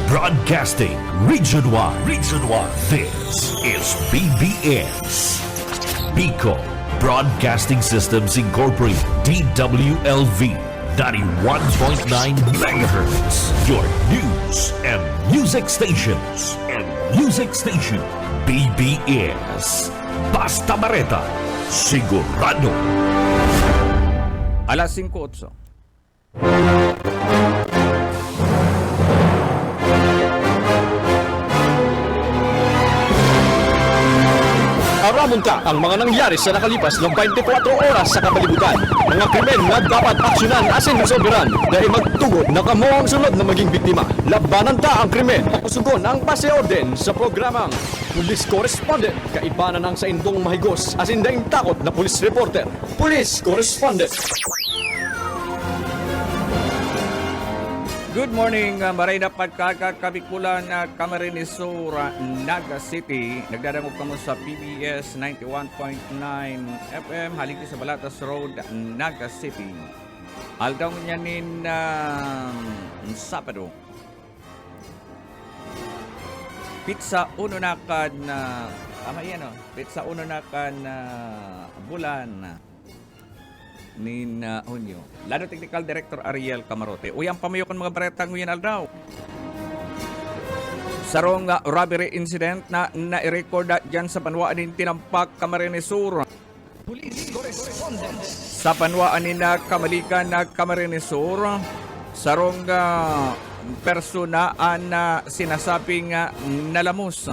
Broadcasting Region 1. Region 1. This is BBS. Bicol Broadcasting Systems Incorporated. DWLV. 91.9 MHz. Your news and music stations. BBS. Basta Bareta. Sigurado. Alas 5:08. Aramon ka ang mga nangyari sa nakalipas ng 24 oras sa kapalibutan. Mga krimen na dapat aksyonan asin soberan dahil magtugod na kamo ang sunod na maging biktima. Labanan ta ang krimen. Pakusugon ang paseorden sa programang Police Correspondent. Kaibanan ang sa indong mahigos asin daing takot na police reporter. Police Correspondent. Good morning, maray na pagkakabikulan na Camarines Sur, Naga City. Nagdadangog kamo sa PBS 91.9 FM, haligi sa Balatas Road, Naga City. Aldaw niya nin Sabado. Pizza uno na kan tama yan o. Pizza uno na kan bulan nin Hunyo. Lado Technical Director Ariel Camarote. Uyang pamayokon mga baretang nguyen aldaw. Sarong robbery incident na na-record dyan sa panwaan ni Tinampak, Camarines Sur. Police Correspondent. Sa panwaan ni na Kamalikan na Camarines Sur, sarong personaan na sinasabing nalamos.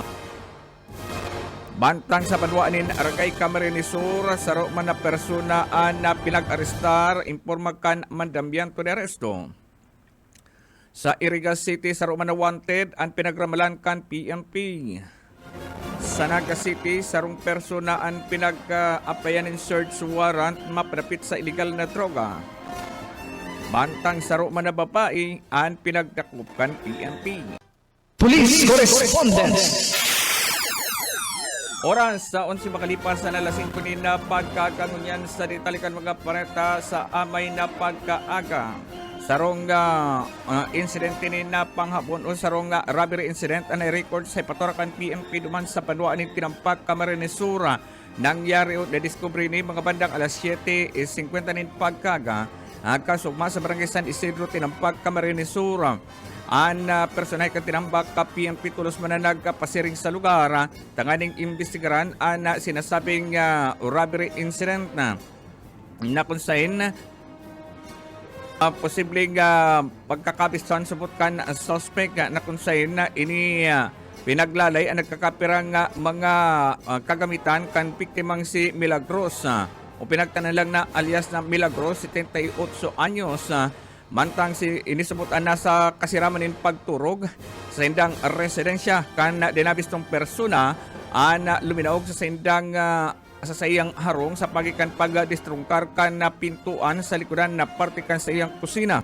Bantang sa panwaanin Aragay Camarines Sur, saro man na personaan na pinag-arestar, impormakan mandambiento de aresto. Sa Irigas City, saro man na wanted, ang pinagramalan kan PNP. Sa Naga City, sarong personaan pinag-aplayan in search warrant, mapadapit sa illegal na droga. Bantang saro man na babae, ang pinagdakop kan PNP. Police Correspondent. Oras sa 11 makalipas na lasing kunin na pagkakangunyan sa ditalikan mga pareta sa amay na pagkaaga. Sarong incident ni na panghapon o sarong robbery incident ang record sa Ipatorakan PNP duman sa panwaan ni Tinampak, Camarines Sur. Nangyari o na-discovery ni mga bandang alas 7:50 nin pagkaga. Kasugma sa Barangay San Isidro, Tinampak, Camarines Sur. Ang personay ka tinambak ka PNP tulos man na nagpasiring sa lugar, tanganing imbestigaran ang sinasabing robbery incident na kunsain posibleng pagkakabistuhan subot kan suspect na kunsain na ini pinaglalay ang nagkakapirang mga kagamitan kan biktimang si Milagros o pinagtanan lang na alias na Milagros, 78 anyos. Mantang si inisabutan na sa kasiraman ng pagturog sa sindang residensya kan dinabistong persona na luminaog sa sindang sa sayang harong sa pagikan pagdistrungkar kan na pintuan sa likuran na parte kan sa iyang kusina.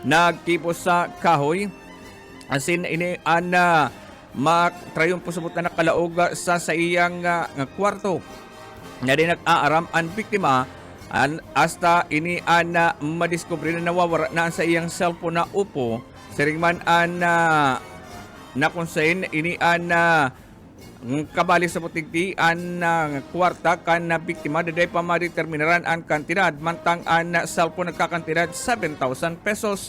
Nagkipos sa kahoy asin ini matrayon po sabutan na kalaog sa iyang kwarto. Na din nag-aaram ang biktima hasta ini madiscover na nawawara na sa iyang cellphone na upo. Siringman nakonsain ini kabali sa putigti kwarta kan na biktima daday pa madeterminaran ang kantidad mantang cellphone nagkakantidad 7,000 pesos.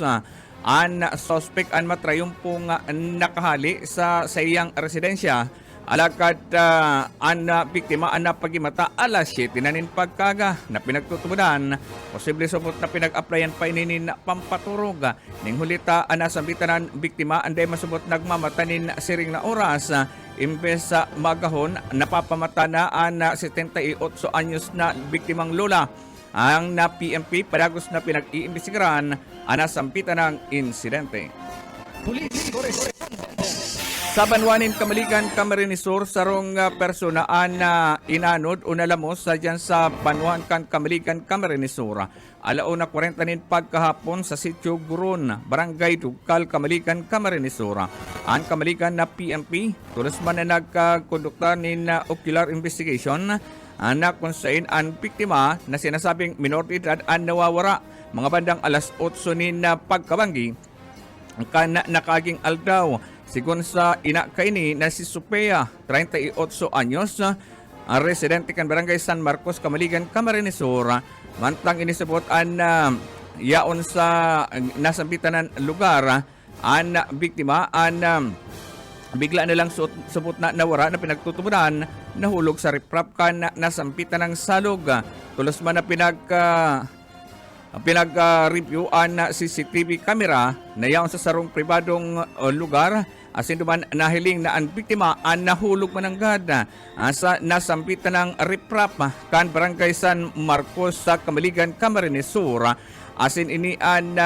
An suspect an matrayong pong nakahali sa iyang residensya. Alakad ang biktima ang napagimata alas 7 na nin pagkaga na pinagtutubudan. Posible subot na pinag-applyan pa ininin pampaturog. Ning hulita ang nasambitan ng biktima anday masubot nagmamatanin siring na oras. Imbes sa magahon, napapamata na ang 78 anyos na biktimang lola. Ang na PNP padagos na pinag-iimbestigaran ang nasambitan ng insidente. Police Correspondent. Sa Banwanin, Kamalikan, Camarines Sur, sarong personaan na inanod o nalamos sa dyan sa Banwan kan Kamalikan, Camarines Sur. Alauna 40 nin pagkahapon sa Sitio Gurun, Barangay Dugkal, Kamalikan, Camarines Sur. Ang Kamalikan na PNP, tulos man na nagkondukta nin ocular investigation, na kung saan ang biktima na sinasabing minor de edad ang nawawara mga bandang alas 8 nin pagkabanggi. kan nakaging aldaw. Sigun sa ina kaini na si Supea, 38 anyos, residente kan Barangay San Marcos, Camaligan, Camarines Sur. Mantang inisabot an yaon sa nasambitan ng lugar an biktima an bigla na lang subot na nawara na pinagtutubunan, nahulog sa riprap kan nasampitan ng salog. Tulos man na pinag-reviewan na CCTV camera na yaon sa sarong pribadong lugar. Asin duman nahiling na ang biktima ang nahulog mananggad sa nasampitan ng riprap kan Barangay San Marcos sa Camaligan, Camarines Sur. Asin ini an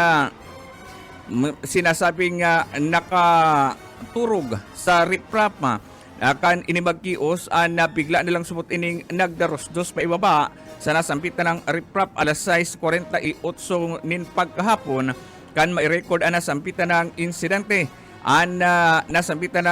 sinasabing nakaturog sa riprap kan inimagkios an bigla nilang sumot ining nagdarosdos pa ibaba sa nasampitan ng riprap alas 6:48 nin pagkahapon kan mai-record ang nasampitan ng insidente. Nasampitan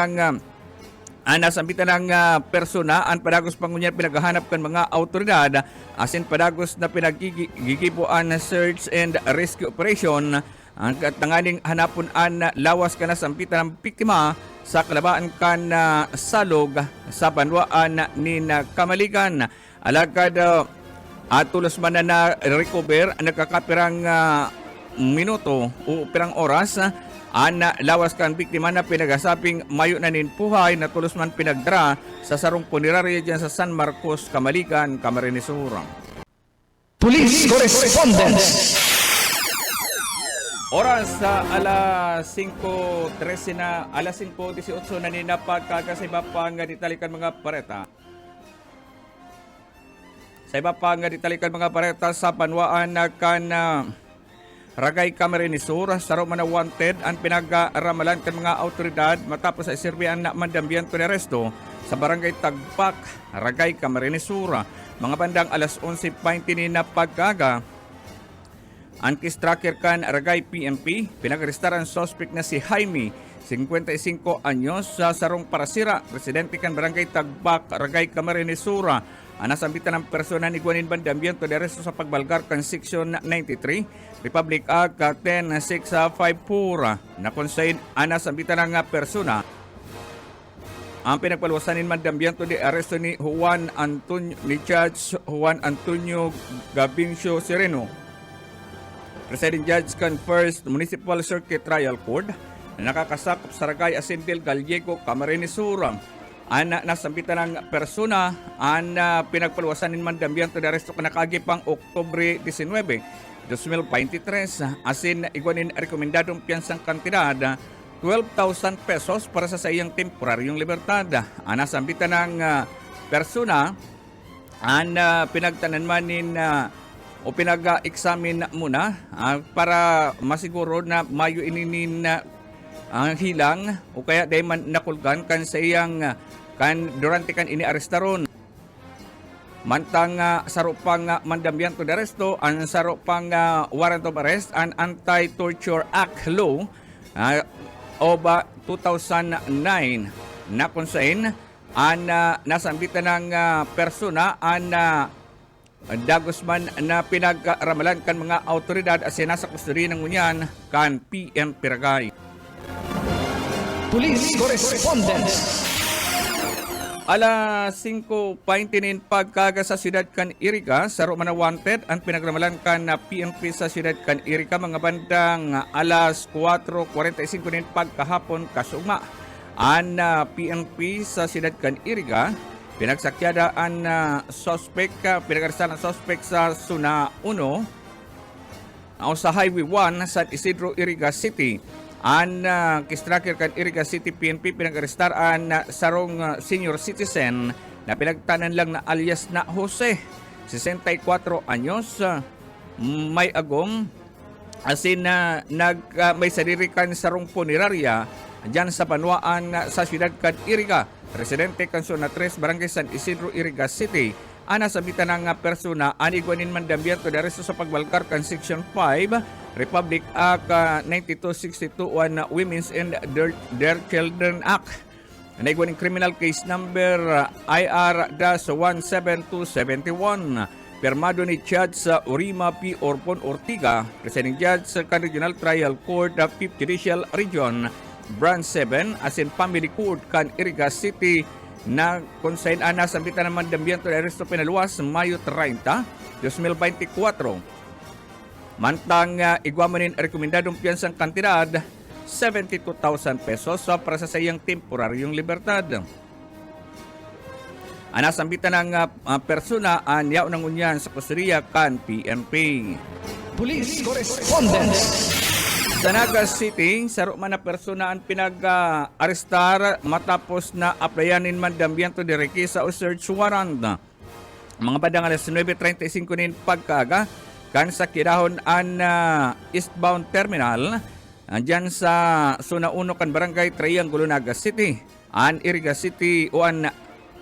ng persona ang padagos pangunyan pinaghahanap kan mga autoridad asin padagos na pinagigibuan na search and rescue operation ang katanganing hanapon an lawas ka nasampitan ng biktima sa kalabaan kan salog sa banwaan ni Camaligan. Alagad tulos man na recover nagkakapirang minuto o pirang oras lawas kan biktima na pinagasaping mayo na ninpuhay na tulos man pinagdra sa sarong punerarya dyan sa San Marcos, Camaligan, Camarines Sur. Police Correspondence. Oras sa alas 5:13 na, alas 5:18 na ninapagkaga sa iba pang ditalikan mga pareta. Sa iba pang ditalikan mga pareta sa banwaan na kan Ragay, Camarines Sur, saro man na wanted ang pinag-aramalan kan mga autoridad matapos sa iserbihan na mandambiento ni Resto sa Barangay Tagpak, Ragay, Camarines Sur. Mga bandang alas 11:20 ni na pagkaga, ang kistracker kan Ragay PNP, pinag-arestar ang suspect na si Jaime, 55 anyos, sa sarong parasira, residente kan Barangay Tagpak, Ragay, Camarines Sur. Nasambitan ng persona ni Guanin Bandambiento de Resto sa pagbalgar kan Section 93, Republic Act 10654 na konsain nasambitan ng persona ang pinagpaluwasanin Bandambiento de Arresto ni Judge Juan Antonio Gabincio Sereno, Presiding Judge kan First Municipal Circuit Trial Court na nakakasakop sa Ragay, Asindel, Gallego, Camarines Sur. Nasambitan ng persona pinagpaluwasan ni Mandambiento de Resto kanakagi pang Oktubre 19, 2023 asin iguanin rekomendadong piyansang kantidad 12,000 pesos para sa iyang temporaryong libertad. Nasambitan ng persona pinagtananmanin o pinag-examine muna para masiguro na mayo ininin ang hilang o kaya dahil man nakulgan kan sa iyang kan durante kan iniarestaron. Mantang sarupang Mandambiento de Resto ang sarupang warrant of arrest and Anti-Torture Act Law of 2009 na konsain nasambitan ng persona dagos man na pinag-aramalan kan mga autoridad as nasa kustodiya ng unyan kan PM Piragay. Police Correspondence. Alas 5:20 pagkaga sa siyudad kan Iriga, saro man na wanted ang pinagramalan kan na PNP sa siyudad kan Iriga mga bandang alas 4:45 nin pagkahapon kasugma. Ang PNP sa siyudad kan Iriga pinagsakyada ang suspect, pinag-arestahan ang suspect sa Suna 1 o sa Highway 1 sa Isidro, Iriga City. Ang kistraker kan Iriga City PNP pinag-arestar ang sarong senior citizen na pinagtanan lang na alias na Jose, 64 anyos, may agom, asin na may sarili kan sarong punerarya dyan sa banwaan sa siyudad kan Iriga. Residente kan Zona 3, Barangay San Isidro, Iriga City. Nasabitan ng persona aniguanin Mandambiento de Resto sa pagbalkar kan Section 5 Republic Act 9262 on Women's and Their Children Act. Aniguanin criminal case number IR-17271 Permado ni Judge sa Urima P. Orpon Ortiga, Presiding Judge sa Regional Trial Court of 5th Judicial Region, Branch 7, asin Family Court kan Iriga City na kung saan sa sambitan ng mandambiento de Arresto Penaluas, Mayo 30, 2024. Mantang igwamanin rekomendadong piyansang kantidad, 72,000 pesos sa prasasayang temporaryong libertad. Anasambitan ng persona yaw ng unyan sa kusuriya kan PNP. Police Correspondence. Sa Naga City, saro man na persona ang pinag-arestar matapos na aplayanin mandambiento de requisa o search warrant. Mga badang alas 9:35 nin pagkaga kan sa kirahon an eastbound terminal andyan sa Zona 1 kan Barangay Triangulo, Naga City. An Iriga City o an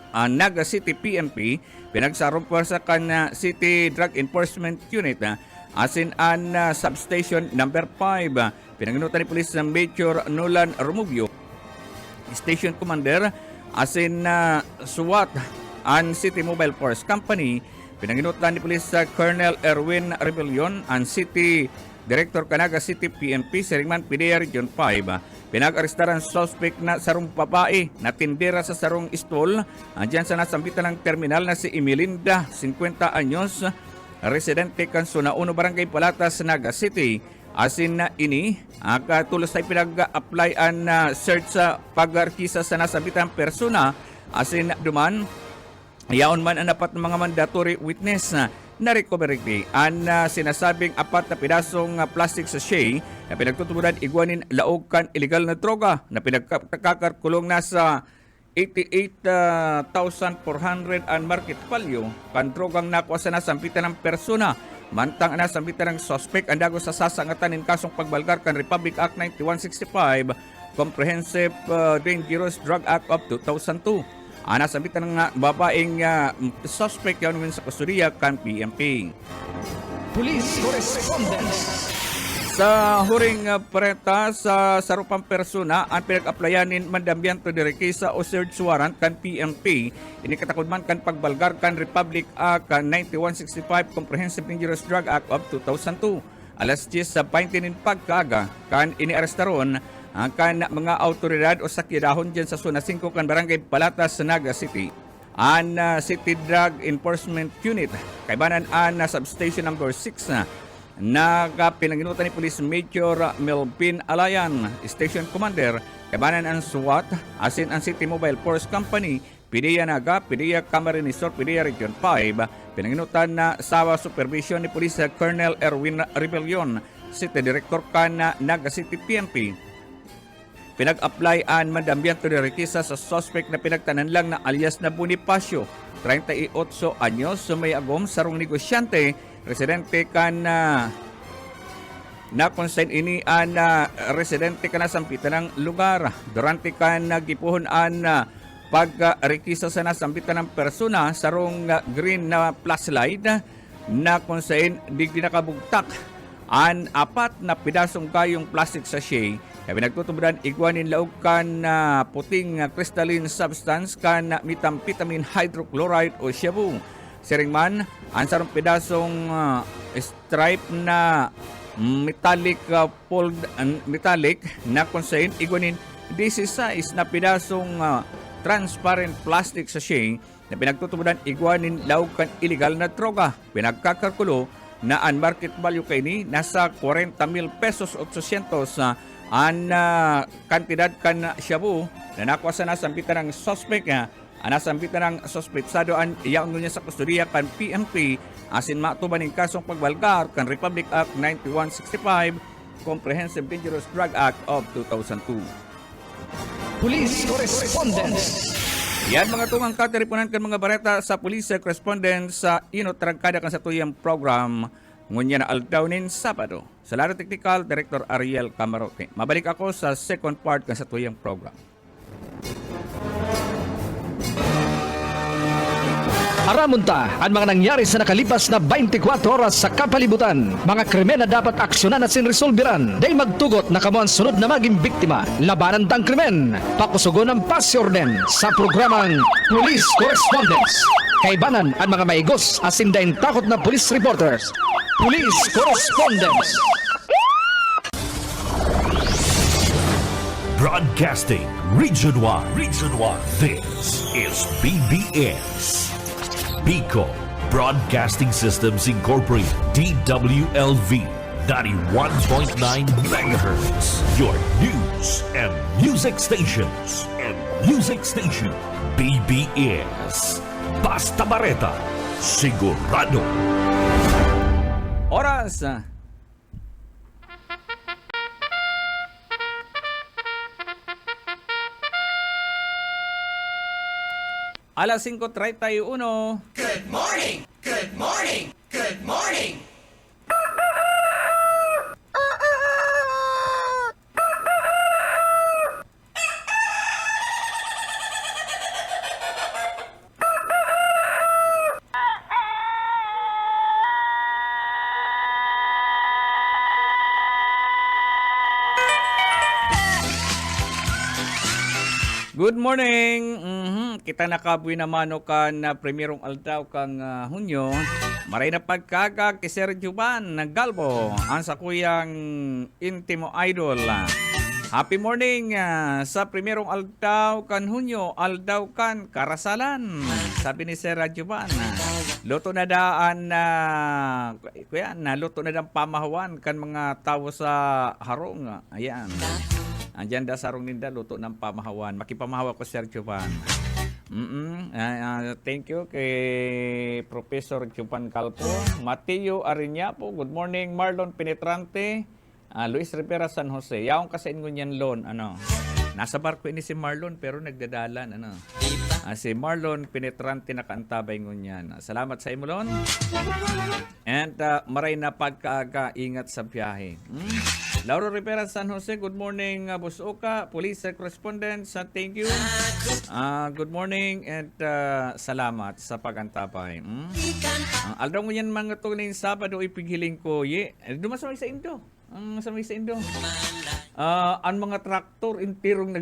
Naga City PNP pinagsarumpa sa kan City Drug Enforcement Unit asin an substation number 5. Pinagnutan ni Police Major Nolan Romubio, Station Commander, asin SWAT an City Mobile Force Company. Pinagnutan ni Police Colonel Erwin Rebellion an City Director Naga City PNP Seringman PDEA Region 5. Pinag-arestaran suspect na sarong babae na tindera sa sarong istol. Andyan sa nasambitan ng terminal na si Emilinda, 50 anyos, residente kan Zona 1 Barangay Palatas, Naga City. Asin na ini, tulos ay pinag-applyan na search sa pag-arkisa sa nasambitan persona. Asin duman, yaon man ang dapat ng mga mandatory witness na recovery ang sinasabing 4 na pidasong plastic sachet na pinagtutubunan igwanin laog kan illegal na droga na pinagkakakulong nasa 88,400 ang market value kan drogang nakuha sa nasampitan ng persona. Mantang nasampitan ng suspect ang dago sa sasangatan ng kasong pagbalgar kan Republic Act 9165, Comprehensive Dangerous Drug Act of 2002. Nasambitan ng babaeng suspect yaw naman sa kusuriya kan PNP. Police Correspondence. Sa huring parenta sa sarupang persona ang pinag-applyanin mandambiento de requisa o search warrant kan PNP inikatakodman kan pagbalgar kan Republic Act 9165 Comprehensive Dangerous Drug Act of 2002. Alas 10 sa 20 nin pagkaaga kan iniarestaron ang kan mga autoridad o sakidahon dyan sa Zona 5 kan Barangay Palatas sa Naga City. An City Drug Enforcement Unit kaibanan an substation number 6 na pinanginutan ni Police Major Melvin Alayan, Station Commander, kaibanan ang SWAT asin ang City Mobile Force Company, PDEA Naga, PDEA Camarines Sur, PDEA Region 5, pinanginutan na sa supervision ni Police Colonel Erwin Rebellion, City Director kan Naga City PNP. Pinag-apply ang mandambiento de requisa sa suspect na pinagtanan lang na alias na Bonifacio, 38 anyos, may agom sarong negosyante, residente kan na konsen ini an residente kan nasampitan ng lugar. Durante kan nagipuhon an pag-rekisa sa nasampitan ng persona sarong green na flashlight na konsen di nakabugtak an 4 na pidasong kayong plastic sachet. Kaya pinagtutubudan igwanin laog kan puting crystalline substance kan methamphetamine hydrochloride o shabu. Siringman, ang sarong pidasong stripe na metallic metallic na konsen igwanin 16 na pidasong transparent plastic sachet na pinagtutubudan igwanin laog kan illegal na droga. Pinagkakalkulo na ang market value kay ni nasa 40,000 pesos 800 ang kantidad kan shabu na nakuha sa nasampitan ng suspect. Ang nasampitan ng suspetsado ang iyaon niya sa kustodiya kan PNP asin matuban ng kasong pagbalgar kan Republic Act 9165 Comprehensive Dangerous Drug Act of 2002. Police Correspondence. Yan mga tungang katiripunan kan mga bareta sa Police Correspondence sa inotragkada kan sa tuyang program ngunya na aldawnin Sabado. Sa laro technical, Director Ariel Camarote. Mabalik ako sa second part kan sa tuyang program. Aramunta ang mga nangyari sa nakalipas na 24 oras sa kapalibutan. Mga krimen na dapat aksyonan at sinresolbiran. Dahil magtugot na kamo ang sunod na maging biktima. Labanan tang krimen. Pakusugon ng pasyorden sa programang Police Correspondence. kaibanan at mga maigos asin daing takot na police reporters. Police correspondents. Broadcasting Region 1. Region 1. This is BBS. Bicol Broadcasting Systems Incorporated. DWLV 91.9 megahertz. Your news and music stations. BBS. Basta Bareta. Sigurado. Oras. Alas 5:31. Good morning! Good morning! Good morning! Good morning. Kita nakabuhi naman kan na primerong aldaw kang Hunyo. Maray na pagkaga kay Sir Juban Galbo, ang sa kuyang intimo idol. Happy morning sa primerong aldaw kan Hunyo, aldaw kan karasalan. Sabi ni Sir Juban, luto na daan na kuya na luto na daan pamahawan kan mga tao sa harong. Ayan. Andiyan da sarong ninda luto ng pamahawan. Makipamahawa ko Sir Juban. Thank you kay Professor Juban Calpo. Mateo Ariñapo, good morning. Marlon Penetrante, Luis Rivera San Jose. Yaong kasain ko niyan loan, nasa barko ini si Marlon pero nagdadalan, si Marlon Penetrante nakaantabay ko niyan. Salamat sa imulon. And maray na pagkaaga, ingat sa biyahe. Lauro Rivera San Jose, good morning. Boss Oka, police correspondent, thank you. Good morning and salamat sa pagantabay. Aldaw mo yan mga tuning Sabado ipigiling ko. Dumasamay sa Indo. Ang masamay sa Indo. Ang mga traktor intirong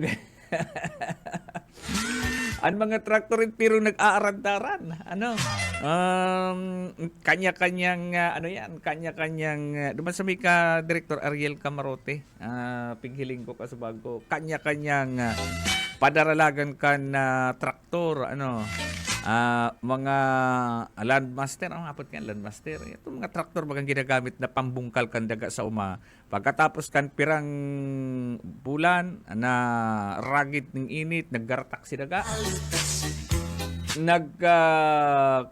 ang mga traktor intirong nag-aarandaran. Kanya-kanyang kanya-kanyang dumasamay ka Director Ariel Camarote. Pighiling ko ka sa bago. Kanya-kanyang padaralagan ka na traktor, mga landmaster, ang hapot nga landmaster. Ito mga traktor bagang ginagamit na pambungkal kan daga sa uma. Pagkatapos kan pirang bulan na ragit ng init, naggartak si daga.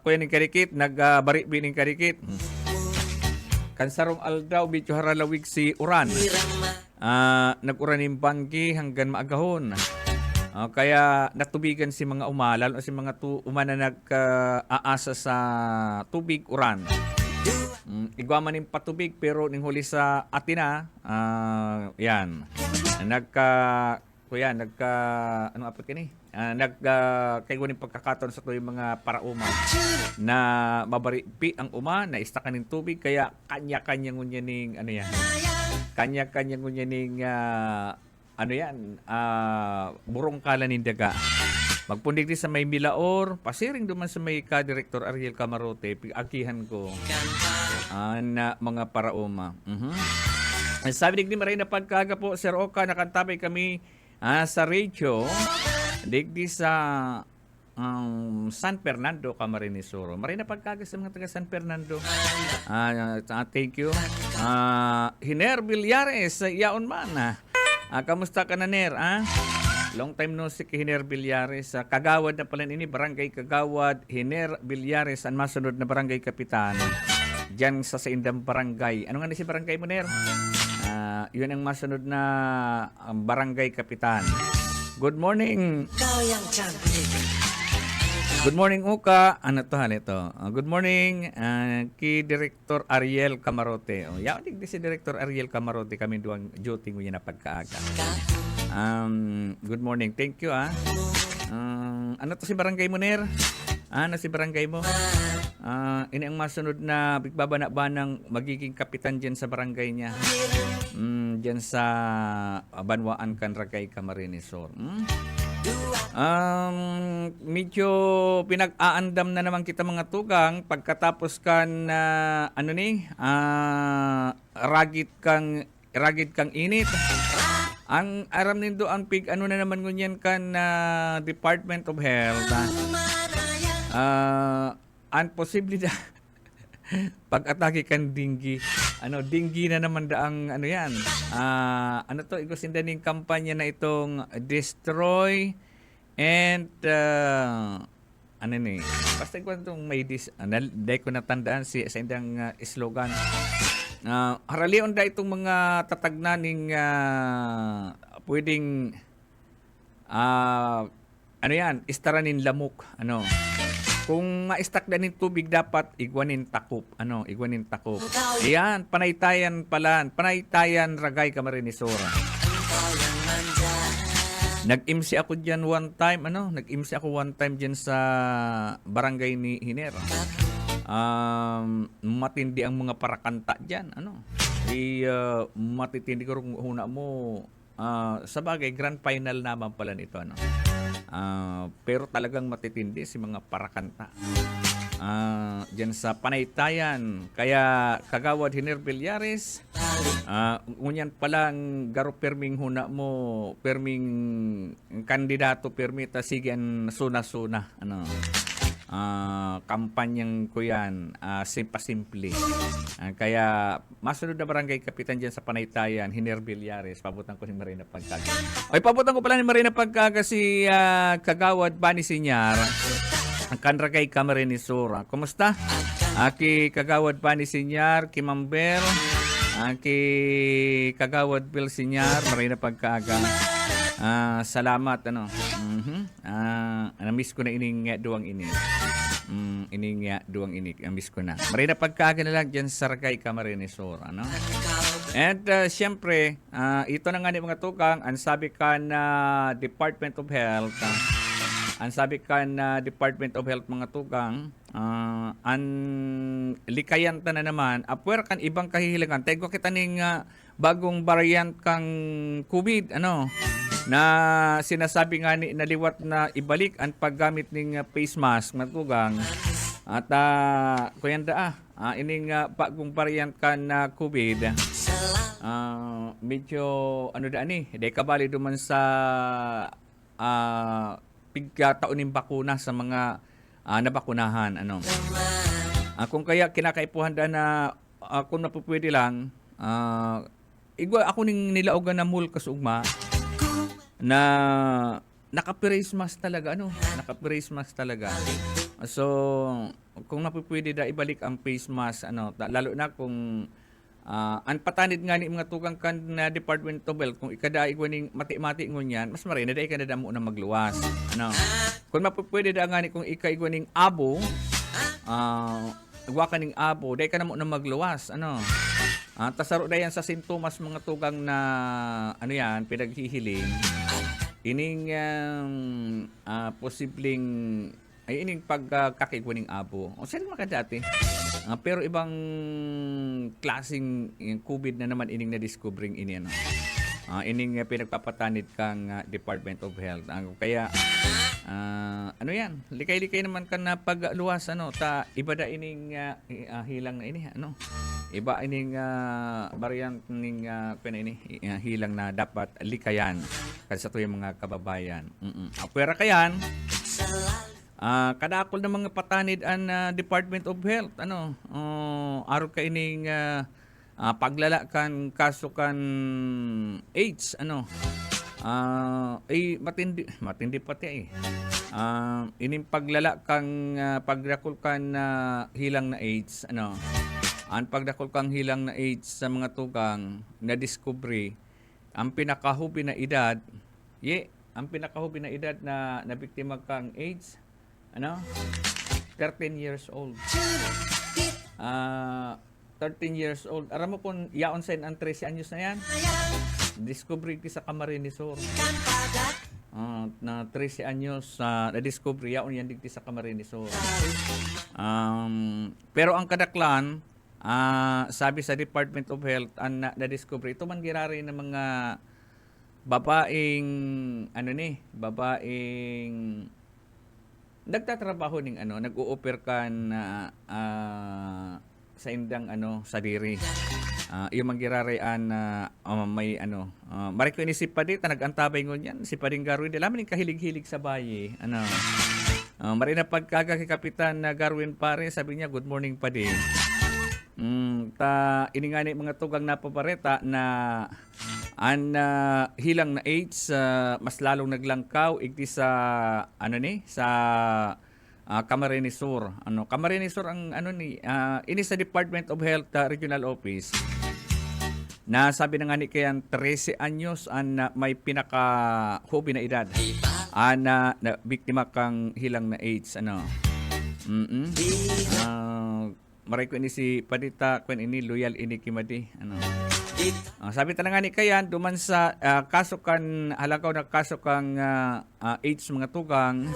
Kuya ng karikit, nagbari-bi ng karikit. Kansarong aldaw, medyo haralawig si Uran. Nag-uran yung banggi hanggang maagahon. Kaya natubigan si mga lalo si mga uma na nag-aasa sa tubig uran. Igwaman ng patubig pero ning huli sa atina, yan. Kaygo ng pagkakaton sa tuwing mga parauma na mabaripi ang uma na istakan ng tubig kaya kanya-kanya ngunya ning kanya-kanya ngunya ning burong kala ng daga. Magpundig din sa may Milaor, pasiring duman sa may ka-Director Ariel Camarote, pag-akihan ko na mga parauma. Sabi digdi maray na pagkaga po, Sir Oka, nakantabay kami sa radio, digdi sa San Fernando, Camarines Sur. Maray na pagkaga sa mga taga San Fernando. Thank you. Hiner Villares, yaon man. Kamusta ka na, Ner? Long time no si Hiner Villares. Kagawad na pala ini, Barangay Kagawad, Hiner Villares, ang masunod na Barangay Kapitan. Diyan sa Saindang Barangay. Ano nga na si Barangay mo, Ner? Yun ang masunod na Barangay Kapitan. Good morning. Good morning, Uka. Good morning, kay Director Ariel Camarote. Yaw, si Director Ariel Camarote, kami duwang duty mo yan na pagkaaga. Good morning. Thank you, ano to si Barangay mo, Ner? Si Barangay mo? Ini ang masunod na bigbabana-ba ng magiging kapitan dyan sa barangay niya. Dyan sa Banwaan, Canragay, Camarines Sur. Medyo pinag-aandam na naman kita mga tugang pagkatapos kan ragit kang init. Ang aram nindo ang na naman ngunyan kan Department of Health. Ang posible na pag-atake kan dinggi. Dinggi na naman daang yan. Igusin din kampanya na itong destroy and basta ko itong may dahil ko natandaan sa indang slogan. Haralion da itong mga tatagnaning pwedeng istaranin lamok. Kung ma-stack na ng tubig dapat igwanin takop. Igwanin takop. Ayan, panaytayan ragay kamarinisora. Nag-imsi ako diyan one time, diyan sa barangay ni Hiner. Matindi ang mga parakanta diyan, matitindi ko rin huna mo. Sa bagay, grand final naman pala nito, pero talagang matitindi si mga parakanta. Diyan sa panaytayan. Kaya kagawad Hiner Villares, ngunyan palang garo perming huna mo, perming kandidato permita sigan suna-suna. Kampanyang ko yan, simple. Kaya masunod na barangay kapitan dyan sa panaytayan, Hiner Villares, pabutan ko ni Marina Pagkaga. Pabutan ko pala ni Marina Pagkaga si Kagawad Bani Sinyar, ang kanragay kamarinisura. Kumusta? Aki Kagawad Bani Sinyar, Kimamber, aki Kagawad Bill Sinyar, Marina Pagkaga. Salamat namiss ko na ining duwang ini. Miss ko na. Marina Pagkaga na lang dyan sa Ragay Camarinesor. And siyempre, ito na nga ni mga tukang, ang sabi ka na Department of Health, mga tukang, ang likayan ta na naman, apwer kan ibang kahihilangan. Tayo kita ning bagong variant kang COVID, na sinasabi nga ni naliwat na ibalik ang paggamit ng face mask matugang at kuyanda ining bagong variant kan na COVID medyo di kabali duman sa pigkatauning bakuna sa mga nabakunahan kung kaya kinakaipuhan na kung napupwede lang igwa ako ning nilaogan na mul kasugma na naka-face mask talaga naka-face mask talaga. So kung napupwede da ibalik ang face mask lalo na kung ang patanid nga ni mga tukang kan na Department of Health kung ikada igwaning mati-mati ngunyan mas marina da ikada mo na magluwas kung mapupwede da nga ni kung igwaning abo agwa kaning abo da ka na mo na magluwas tasaro da yan sa sintomas mga tugang na pinaghihiling ining posibleng ay ining pagkakigwaning abo o saan makadati pero ibang klaseng COVID na naman ining na-discovering ini ining pinagpapatanid kang Department of Health kaya likay-likay naman ka na pagluwas iba da ining hilang na ini iba ining variant ning hilang na dapat likayan kasi sa tuyong mga kababayan. Pwera kayan kadakol ng mga patanid ang Department of Health araw ka ining paglalakan kaso kan AIDS matindi pati ining paglalakan pagdakol kan hilang na AIDS ang pagdakol kang hilang na AIDS sa mga tukang na discovery ang pinakahubi na edad na nabiktima kang AIDS 13 years old 13 years old aram mo kung yaon sa ang 13 anyos na yan discovery ki sa Camarinesor na 13 anyos na discovery yaon yan digti sa Camarinesor pero ang kadaklan sabi sa Department of Health ang na-discover ito man girari ng mga babaeng babaeng nagtatrabaho ning nag-o-offer kan sa indang sa diri. Yung manggirarean na may mariko ini si Padi nag-antabay ngon yan si Pading Garwin de laman kahilig-hilig sa bayi marina pagkaga kay Kapitan na Garwin pare sabi niya good morning Padi. Iningani mga tugang na papareta na hilang na AIDS mas lalong naglangkaw igdi sa sa Camarines Sur. Camarines Sur ang ini sa Department of Health Regional Office. Na sabi na nga ni kayan 13 anyos may pinaka-hobby na edad. Na biktima kang hilang na AIDS maray ko ini si Padita kung ini loyal ini kimadi sabi talaga ni kayan duman sa kaso kan halagaw na kaso kang AIDS mga tugang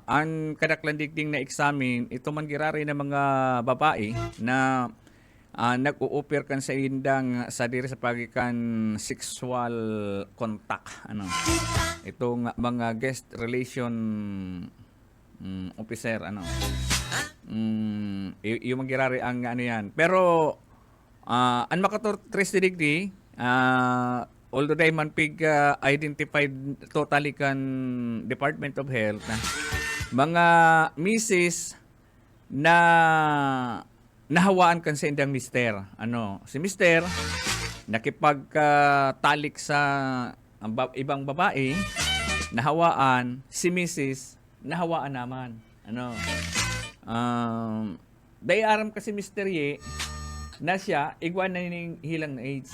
ang kadaklandigding na examine ito man girari na mga babae na nag-o-offer kan sa indang sa diri sa pagikan sexual contact itong mga guest relation officer yung magirari ang yan pero ang makator 3 degree although day man pig identified totally kan Department of Health na mga misis na nahawaan kan sa indang mister si mister nakipagtalik sa ibang babae nahawaan si misis nahawaan naman dayaram kasi Mr. Ye na siya igwa na ning hilang na AIDS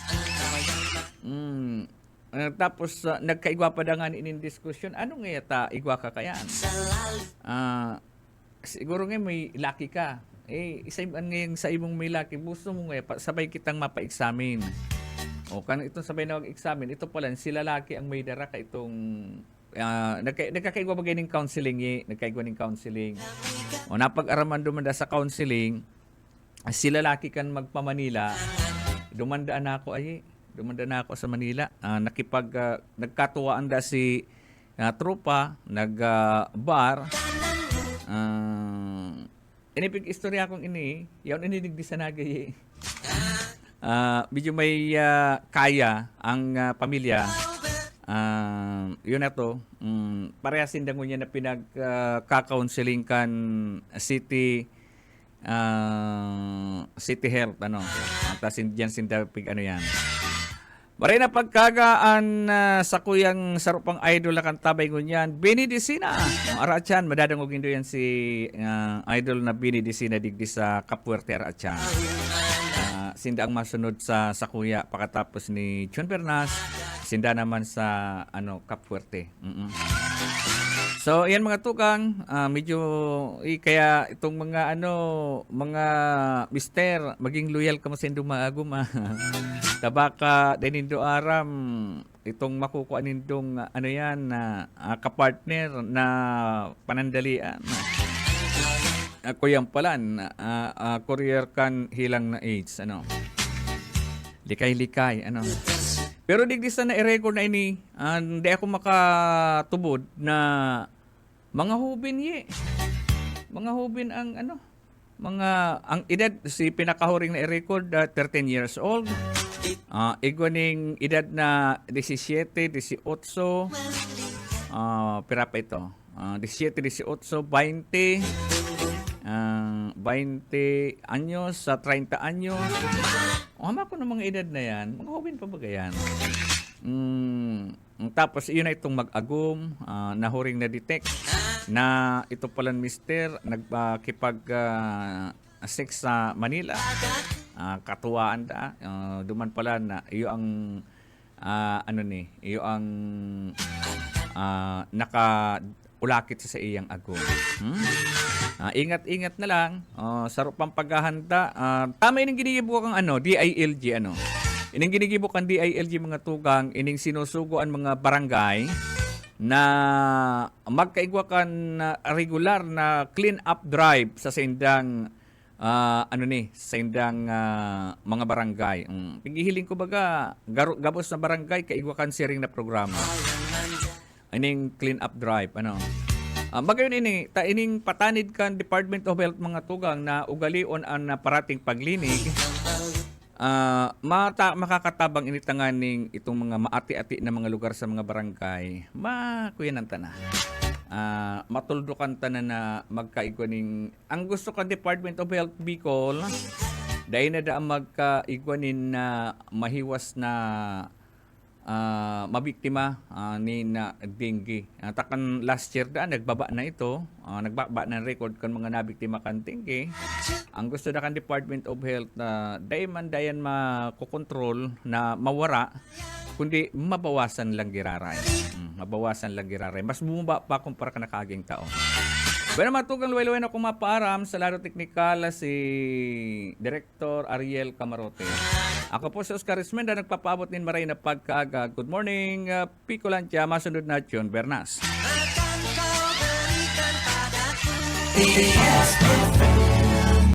tapos nagkaigwa pa dangan in discussion ano nga yata igwa ka kayaan siguro nga may lucky ka isa ngayon sa imong may lucky gusto mo nga sabay kitang mapa-examine o kan itong sabay na mag-examine ito pala si lalaki ang may dara ka itong nagkakaigwa ba ng counseling nagkaigwa ng counseling o napag-araman dumanda sa counseling si lalaki kan magpa-Manila dumanda na ako sa Manila nagkatuwaan da si tropa nag-bar inipig istorya akong yawn inidigdi sa nagay medyo may kaya ang pamilya yun na to parehas sindangon niya na pinag-counseling kan city health tapos diyan sindapig yan maray na pagkagaan sa kuyang sarupang idol na kantabay ngunyan Bini Disina Arachan madadangog indo yan si idol na Bini Disina digdi sa Kapuerte Arachan sinda ang masunod sa kuya pakatapos ni John Bernas sinda naman sa Kapuerte so yan mga tukang medyo kaya itong mga mga mister maging loyal ka mo sa indong maagum tabaka dinindo aram itong makukuha nindong yan na kapartner na panandalian ako yan pala courier kan hilang na AIDS likay-likay pero digdi sa na-record na ini hindi ako makatubod na mga hubin mga hubin ang ang edad si pinakahuring na i-record 13 years old igwaning edad na 17, 18 pira pa ito 17, 18, 20 anyos sa 30 anyos hama ko ng mga edad na yan mga hubin pa ba yan tapos yun na itong mag-agum nahuring na detect na ito palang mister nagpakipag sex sa Manila katuwaan da duman pala na iyo ang iyo ang nakaulakit sa iyang agum ingat-ingat na lang sarupang paghahanda tama ining ginigibo kang DILG ining ginigibo kang DILG mga tugang ining sinusugo ang mga barangay na magkaigwa kan regular na clean up drive sa sindang ano ni sa indang mga barangay. Pigihiling ko baga gabos na barangay kaigwakan siring na programa. Ining clean up drive ano. Bagayon ini ta ining patanid kan Department of Health mga tugang na ugalion ang parating paglinig. Makakatabang initangan ning itong mga maati-ati na mga lugar sa mga barangay. Makuyanan ta na. Matuldukan ta na magkaigwaning ang gusto kan Department of Health Bicol dahil na da magkaigwanin na mahiwas na mabiktima ni na dengue. Takan last year da nagbaba na ito, nagbaba na record kan mga nabiktima kan dengue. Ang gusto na kan Department of Health na dayan makokontrol na mawara kundi mabawasan lang giraray. Mabawasan lang giraray. Mas bumaba pa kumpara ka nakaging tao. Bueno, matugang luway-luway na kung mapaaram sa laro teknikal si Director Ariel Camarote. Ako po si Oscar Ismenda, nagpapaabot nin maray na pagkaaga. Good morning, Picolantia, masunod na John Bernas. Yes, perfect.